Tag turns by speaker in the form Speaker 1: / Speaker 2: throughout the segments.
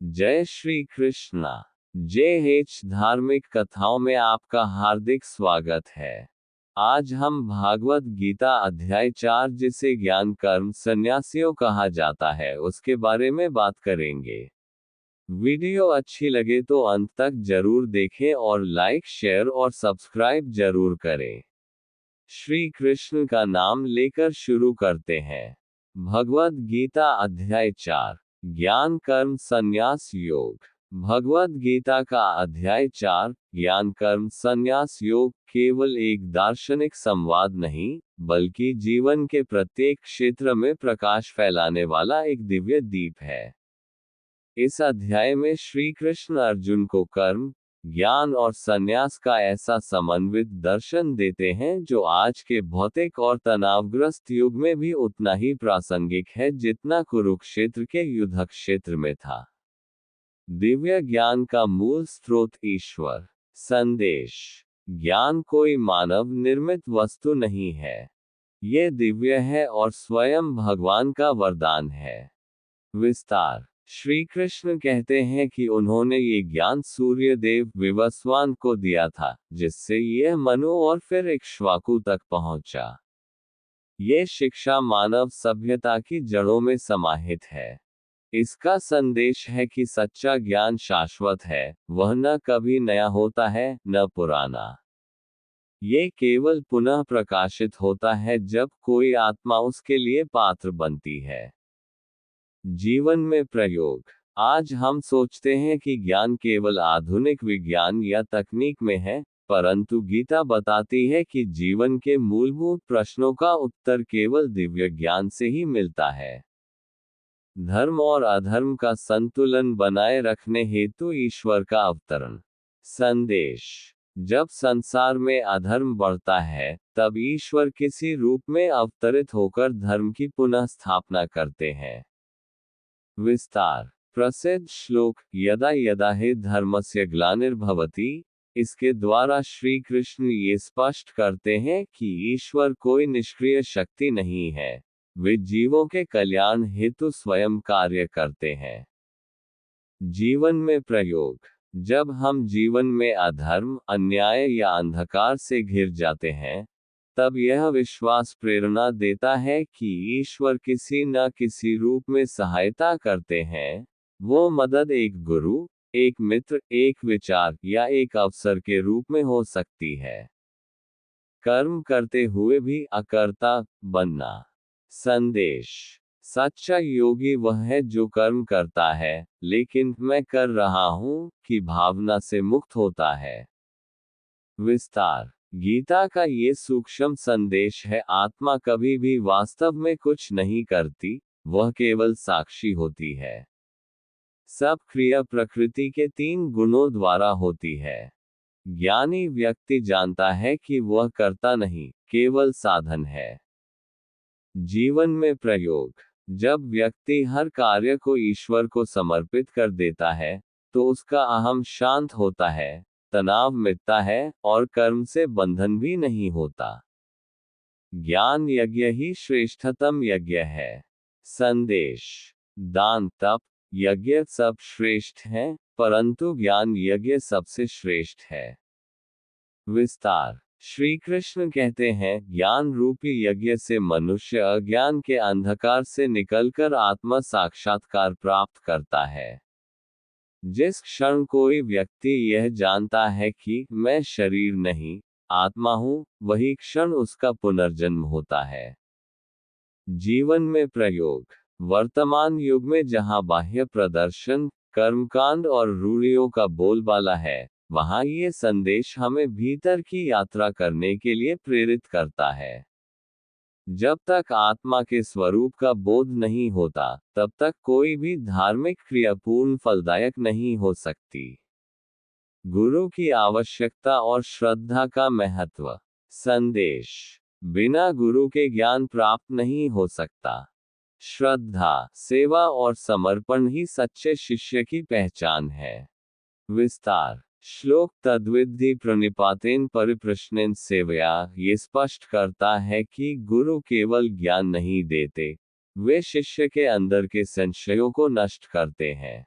Speaker 1: जय श्री कृष्णा। JH धार्मिक कथाओं में आपका हार्दिक स्वागत है। आज हम भागवत गीता अध्याय 4 जिसे ज्ञान कर्म संन्यासियों कहा जाता है उसके बारे में बात करेंगे। वीडियो अच्छी लगे तो अंत तक जरूर देखें और लाइक शेयर और सब्सक्राइब जरूर करें। श्री कृष्ण का नाम लेकर शुरू करते हैं। भगवद गीता अध्याय 4 ज्ञान कर्म संन्यास योग। भगवद गीता का अध्याय 4 ज्ञान कर्म संन्यास योग केवल एक दार्शनिक संवाद नहीं, बल्कि जीवन के प्रत्येक क्षेत्र में प्रकाश फैलाने वाला एक दिव्य दीप है। इस अध्याय में श्री कृष्ण अर्जुन को कर्म, ज्ञान और संन्यास का ऐसा समन्वित दर्शन देते हैं जो आज के भौतिक और तनावग्रस्त युग में भी उतना ही प्रासंगिक है जितना कुरुक्षेत्र के युद्ध क्षेत्र में था। दिव्य ज्ञान का मूल स्रोत ईश्वर। संदेश। ज्ञान कोई मानव निर्मित वस्तु नहीं है। ये दिव्य है और स्वयं भगवान का वरदान है। विस्तार। श्री कृष्ण कहते हैं कि उन्होंने ये ज्ञान सूर्यदेव विवस्वान को दिया था, जिससे यह मनु और फिर इक्ष्वाकु तक पहुंचा। ये शिक्षा मानव सभ्यता की जड़ों में समाहित है। इसका संदेश है कि सच्चा ज्ञान शाश्वत है, वह न कभी नया होता है न पुराना। ये केवल पुनः प्रकाशित होता है जब कोई आत्मा उसके लिए पात्र बनती है। जीवन में प्रयोग। आज हम सोचते हैं कि ज्ञान केवल आधुनिक विज्ञान या तकनीक में है, परंतु गीता बताती है कि जीवन के मूलभूत प्रश्नों का उत्तर केवल दिव्य ज्ञान से ही मिलता है। धर्म और अधर्म का संतुलन बनाए रखने हेतु ईश्वर का अवतरण। संदेश। जब संसार में अधर्म बढ़ता है, तब ईश्वर किसी रूप में अवतरित होकर धर्म की पुनः स्थापना करते हैं। विस्तार। प्रसिद्ध श्लोक यदा यदा हि धर्मस्य ग्लानिर्भवति, इसके द्वारा श्री कृष्ण ये स्पष्ट करते हैं कि ईश्वर कोई निष्क्रिय शक्ति नहीं है, वे जीवों के कल्याण हेतु स्वयं कार्य करते हैं। जीवन में प्रयोग। जब हम जीवन में अधर्म, अन्याय या अंधकार से घिर जाते हैं, तब यह विश्वास प्रेरणा देता है कि ईश्वर किसी न किसी रूप में सहायता करते हैं। वो मदद एक गुरु, एक मित्र, एक विचार या एक अवसर के रूप में हो सकती है। कर्म करते हुए भी अकर्ता बनना। संदेश। सच्चा योगी वह है जो कर्म करता है, लेकिन मैं कर रहा हूं की भावना से मुक्त होता है। विस्तार। गीता का ये सूक्ष्म संदेश है, आत्मा कभी भी वास्तव में कुछ नहीं करती, वह केवल साक्षी होती है। सब क्रिया प्रकृति के 3 गुणों द्वारा होती है। ज्ञानी व्यक्ति जानता है कि वह कर्ता नहीं, केवल साधन है। जीवन में प्रयोग। जब व्यक्ति हर कार्य को ईश्वर को समर्पित कर देता है, तो उसका अहम शांत होता है, तनाव मिटता है, और कर्म से बंधन भी नहीं होता। ज्ञान यज्ञ ही श्रेष्ठतम यज्ञ है। संदेश। दान, तप, यज्ञ सब श्रेष्ठ हैं, परंतु ज्ञान यज्ञ सबसे श्रेष्ठ है। विस्तार। श्री कृष्ण कहते हैं, ज्ञान रूपी यज्ञ से मनुष्य अज्ञान के अंधकार से निकलकर आत्मा साक्षात्कार प्राप्त करता है। जिस क्षण कोई व्यक्ति यह जानता है कि मैं शरीर नहीं, आत्मा हूं, वही क्षण उसका पुनर्जन्म होता है। जीवन में प्रयोग। वर्तमान युग में जहां बाह्य प्रदर्शन, कर्मकांड और रूढ़ियों का बोलबाला है, वहां ये संदेश हमें भीतर की यात्रा करने के लिए प्रेरित करता है। जब तक आत्मा के स्वरूप का बोध नहीं होता, तब तक कोई भी धार्मिक क्रिया पूर्ण फलदायक नहीं हो सकती। गुरु की आवश्यकता और श्रद्धा का महत्व। संदेश। बिना गुरु के ज्ञान प्राप्त नहीं हो सकता। श्रद्धा, सेवा और समर्पण ही सच्चे शिष्य की पहचान है। विस्तार। श्लोक तद्विद्धि प्रणिपातेन परिप्रश्नेन सेवया ये स्पष्ट करता है कि गुरु केवल ज्ञान नहीं देते, वे शिष्य के अंदर के संशयों को नष्ट करते हैं।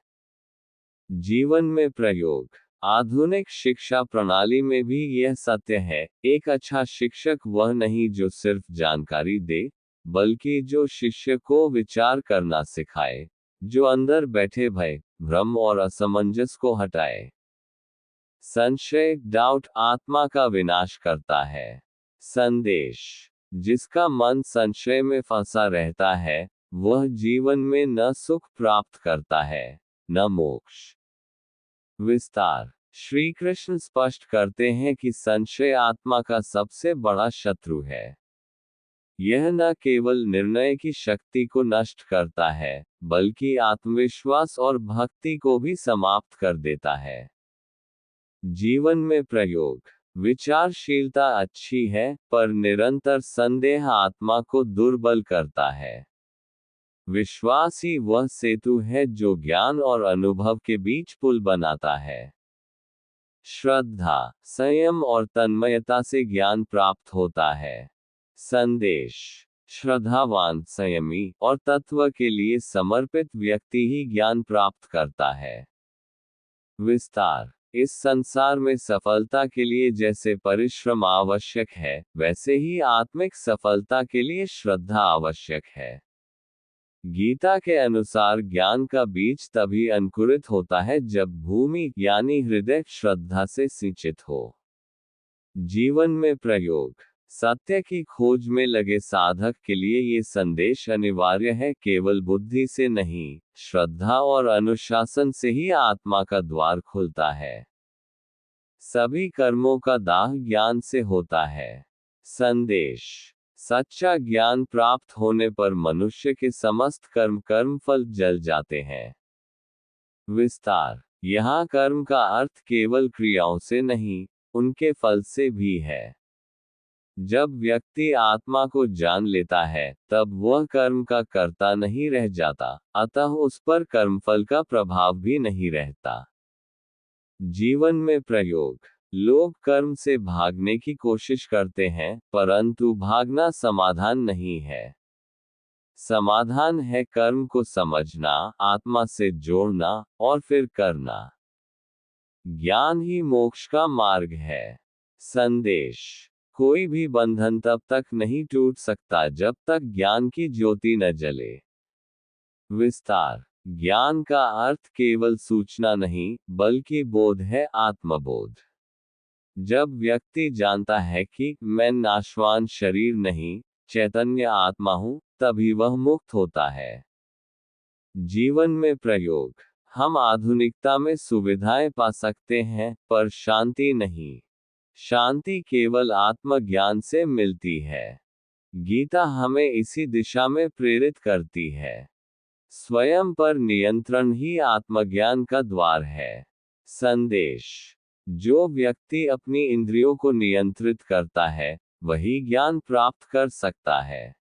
Speaker 1: जीवन में प्रयोग। आधुनिक शिक्षा प्रणाली में भी यह सत्य है, एक अच्छा शिक्षक वह नहीं जो सिर्फ जानकारी दे, बल्कि जो शिष्य को विचार करना सिखाए, जो अंदर बैठे भय, भ्रम और असमंजस को हटाए। संशय, डाउट, आत्मा का विनाश करता है। संदेश। जिसका मन संशय में फंसा रहता है, वह जीवन में न सुख प्राप्त करता है, न मोक्ष। विस्तार। श्री कृष्ण स्पष्ट करते हैं कि संशय आत्मा का सबसे बड़ा शत्रु है। यह न केवल निर्णय की शक्ति को नष्ट करता है, बल्कि आत्मविश्वास और भक्ति को भी समाप्त कर देता है। जीवन में प्रयोग। विचारशीलता अच्छी है, पर निरंतर संदेह आत्मा को दुर्बल करता है। विश्वास ही वह सेतु है जो ज्ञान और अनुभव के बीच पुल बनाता है। श्रद्धा, संयम और तन्मयता से ज्ञान प्राप्त होता है। संदेश। श्रद्धावान, संयमी और तत्व के लिए समर्पित व्यक्ति ही ज्ञान प्राप्त करता है। विस्तार। इस संसार में सफलता के लिए जैसे परिश्रम आवश्यक है, वैसे ही आत्मिक सफलता के लिए श्रद्धा आवश्यक है। गीता के अनुसार ज्ञान का बीज तभी अंकुरित होता है जब भूमि यानी हृदय श्रद्धा से सिंचित हो। जीवन में प्रयोग। सत्य की खोज में लगे साधक के लिए ये संदेश अनिवार्य है, केवल बुद्धि से नहीं, श्रद्धा और अनुशासन से ही आत्मा का द्वार खुलता है। सभी कर्मों का दाह ज्ञान से होता है। संदेश। सच्चा ज्ञान प्राप्त होने पर मनुष्य के समस्त कर्मफल जल जाते हैं। विस्तार। यहाँ कर्म का अर्थ केवल क्रियाओं से नहीं, उनके फल से भी है। जब व्यक्ति आत्मा को जान लेता है, तब वह कर्म का कर्ता नहीं रह जाता, अतः उस पर कर्मफल का प्रभाव भी नहीं रहता। जीवन में प्रयोग। लोग कर्म से भागने की कोशिश करते हैं, परंतु भागना समाधान नहीं है। समाधान है कर्म को समझना, आत्मा से जोड़ना, और फिर करना। ज्ञान ही मोक्ष का मार्ग है। संदेश। कोई भी बंधन तब तक नहीं टूट सकता जब तक ज्ञान की ज्योति न जले। विस्तार। ज्ञान का अर्थ केवल सूचना नहीं, बल्कि बोध है, आत्मबोध। जब व्यक्ति जानता है कि मैं नाशवान शरीर नहीं, चैतन्य आत्मा हूं, तभी वह मुक्त होता है। जीवन में प्रयोग। हम आधुनिकता में सुविधाएं पा सकते हैं, पर शांति नहीं। शांति केवल आत्मज्ञान से मिलती है। गीता हमें इसी दिशा में प्रेरित करती है। स्वयं पर नियंत्रण ही आत्मज्ञान का द्वार है। संदेश। जो व्यक्ति अपनी इंद्रियों को नियंत्रित करता है, वही ज्ञान प्राप्त कर सकता है।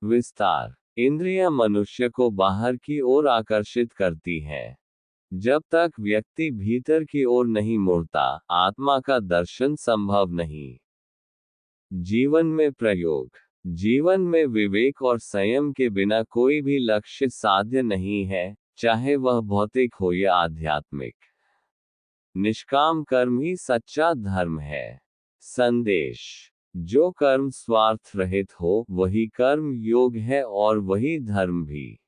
Speaker 1: विस्तार। इंद्रियां मनुष्य को बाहर की ओर आकर्षित करती हैं। जब तक व्यक्ति भीतर की ओर नहीं मुड़ता, आत्मा का दर्शन संभव नहीं। जीवन में प्रयोग। जीवन में विवेक और संयम के बिना कोई भी लक्ष्य साध्य नहीं है, चाहे वह भौतिक हो या आध्यात्मिक। निष्काम कर्म ही सच्चा धर्म है। संदेश। जो कर्म स्वार्थ रहित हो, वही कर्म योग है और वही धर्म भी।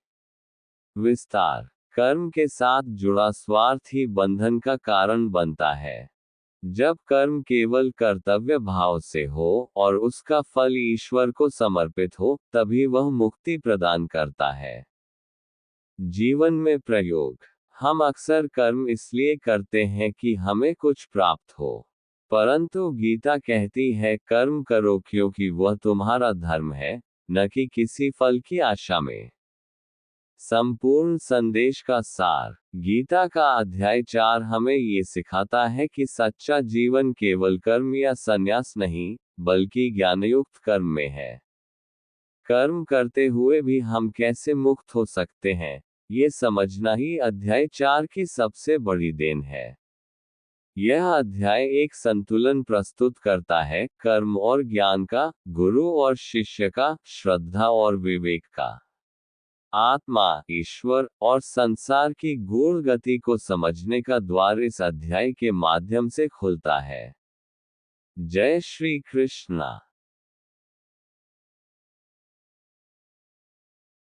Speaker 1: विस्तार। कर्म के साथ जुड़ा स्वार्थ ही बंधन का कारण बनता है। जब कर्म केवल कर्तव्य भाव से हो, और उसका फल ईश्वर को समर्पित हो, तभी वह मुक्ति प्रदान करता है। जीवन में प्रयोग। हम अक्सर कर्म इसलिए करते हैं कि हमें कुछ प्राप्त हो, परंतु गीता कहती है कर्म करो क्योंकि वह तुम्हारा धर्म है, न कि किसी फल की आशा में। संपूर्ण संदेश का सार। गीता का अध्याय 4 हमें ये सिखाता है कि सच्चा जीवन केवल कर्म या संन्यास नहीं, बल्कि ज्ञानयुक्त कर्म में है। कर्म करते हुए भी हम कैसे मुक्त हो सकते हैं, ये समझना ही अध्याय 4 की सबसे बड़ी देन है। यह अध्याय एक संतुलन प्रस्तुत करता है, कर्म और ज्ञान का, गुरु और शिष्य का, श्रद्धा और विवेक का। आत्मा, ईश्वर और संसार की गूढ़ गति को समझने का द्वार इस अध्याय के माध्यम से खुलता है। जय श्री कृष्णा।